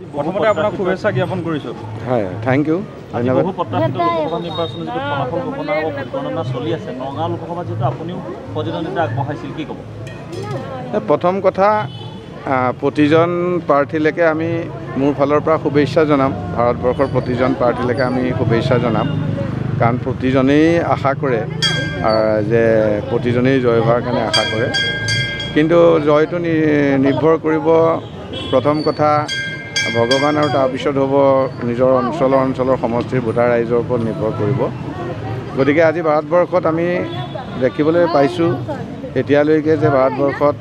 প্ৰথমতে আপোনাক শুভেচ্ছা জ্ঞাপন কৰিছোঁ। হয়, থেংক ইউ, ধন্যবাদ। বহু প্ৰত্যাশিত লোকসভা নিৰ্বাচন যিটো ফলাফল ঘোষণা হ'ব গণনা চলি আছে, নগাঁও লোকসভা যিটো আপুনিও প্ৰতিদ্বন্দ্বিতা আগবঢ়াইছিল, কি ক'ব? প্ৰথম কথা, প্ৰতিজন প্ৰাৰ্থীলৈকে আমি মোৰ ফালৰ পৰা শুভেচ্ছা জনাম। ভাৰতবৰ্ষৰ প্ৰতিজন প্ৰাৰ্থীলৈকে আমি শুভেচ্ছা জনাম, কাৰণ প্ৰতিজনেই আশা কৰে যে প্ৰতিজনেই জয় হোৱাৰ কাৰণে আশা কৰে। কিন্তু জয়টো নিৰ্ভৰ কৰিব প্ৰথম কথা ভগৱান আৰু তাৰপিছত হ'ব নিজৰ অঞ্চলৰ সমষ্টিৰ ভোটাৰ ৰাইজৰ ওপৰত নিৰ্ভৰ কৰিব। গতিকে আজি ভাৰতবৰ্ষত আমি দেখিবলৈ পাইছোঁ এতিয়ালৈকে যে ভাৰতবৰ্ষত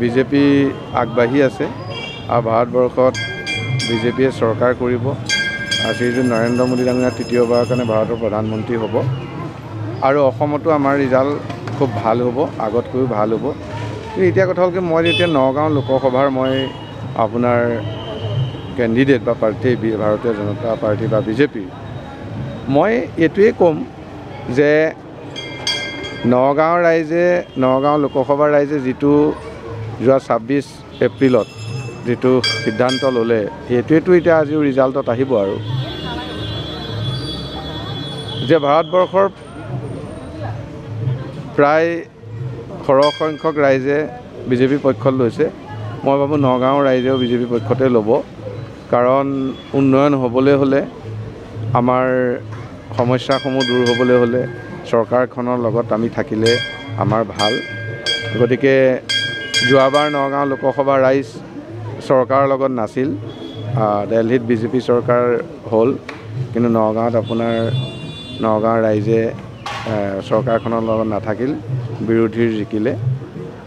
বিজেপি আগবাঢ়ি আছে আৰু ভাৰতবৰ্ষত বিজেপিয়ে চৰকাৰ কৰিব আৰু শ্ৰীযুত নৰেন্দ্ৰ মোদী ডাঙৰীয়া তৃতীয়বাৰৰ কাৰণে ভাৰতৰ প্ৰধানমন্ত্ৰী হ'ব আৰু অসমতো আমাৰ ৰিজাল্ট খুব ভাল হ'ব, আগতকৈও ভাল হ'ব। কিন্তু এতিয়া কথা হ'ল কি, মই যেতিয়া নগাঁও লোকসভাৰ মই আপোনাৰ কেণ্ডিডেট বা প্ৰাৰ্থী ভাৰতীয় জনতা পাৰ্টি বা বিজেপি, মই এইটোৱেই ক'ম যে নগাঁও লোকসভাৰ ৰাইজে যিটো যোৱা 26 এপ্ৰিলত যিটো সিদ্ধান্ত ল'লে, সেইটোৱেতো এতিয়া আজিও ৰিজাল্টত আহিব আৰু যে ভাৰতবৰ্ষৰ প্ৰায় সৰহ সংখ্যক ৰাইজে বিজেপি পক্ষত লৈছে। মই ভাবোঁ নগাঁৱৰ ৰাইজেও বিজেপি পক্ষতে ল'ব, কাৰণ উন্নয়ন হ'বলৈ হ'লে, আমাৰ সমস্যাসমূহ দূৰ হ'বলৈ হ'লে চৰকাৰখনৰ লগত আমি থাকিলে আমাৰ ভাল। গতিকে যোৱাবাৰ নগাঁও লোকসভাৰ ৰাইজ চৰকাৰৰ লগত নাছিল, দিল্লীত বিজেপি চৰকাৰ হ'ল, কিন্তু নগাঁৱত আপোনাৰ নগাঁৱৰ ৰাইজে চৰকাৰখনৰ লগত নাথাকিল, বিৰোধীৰ জিকিলে।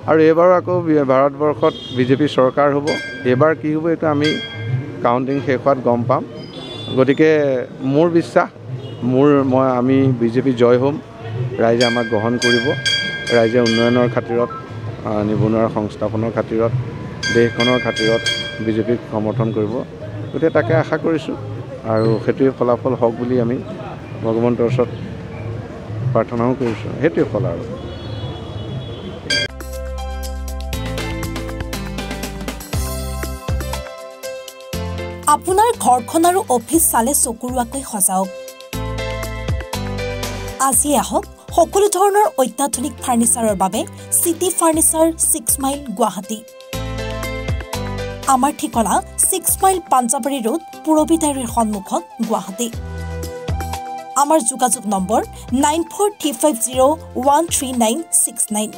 আৰু এইবাৰো আকৌ ভাৰতবৰ্ষত বিজেপি চৰকাৰ হ'ব। এইবাৰ কি হ'ব এইটো আমি কাউণ্টিং শেষ হোৱাত গম পাম। গতিকে মোৰ বিশ্বাস, আমি বিজেপি জয় হ'ম, ৰাইজে আমাক গ্ৰহণ কৰিব, ৰাইজে উন্নয়নৰ খাতিৰত, নিবনুৱাৰ সংস্থাপনৰ খাতিৰত, দেশখনৰ খাতিৰত বিজেপিক সমৰ্থন কৰিব। গতিকে তাকে আশা কৰিছোঁ আৰু সেইটোৱে ফলাফল হওক বুলি আমি ভগৱন্তৰ ওচৰত প্ৰাৰ্থনাও কৰিছোঁ। সেইটোৱে ফল আৰু। আপোনাৰ ঘৰখন আৰু অফিচ চালে চকুৰোৱাকৈ সজাওক। আজি আহক সকলো ধৰণৰ অত্যাধুনিক ফাৰ্নিচাৰৰ বাবে চিটি ফাৰ্নিচাৰ 6 মাইল গুৱাহাটী। আমাৰ ঠিকনা 6 মাইল পাঞ্জাবাৰী ৰোড, পুৰবী ডায়েৰীৰ সন্মুখত, গুৱাহাটী। আমাৰ যোগাযোগ নম্বৰ 9435013969।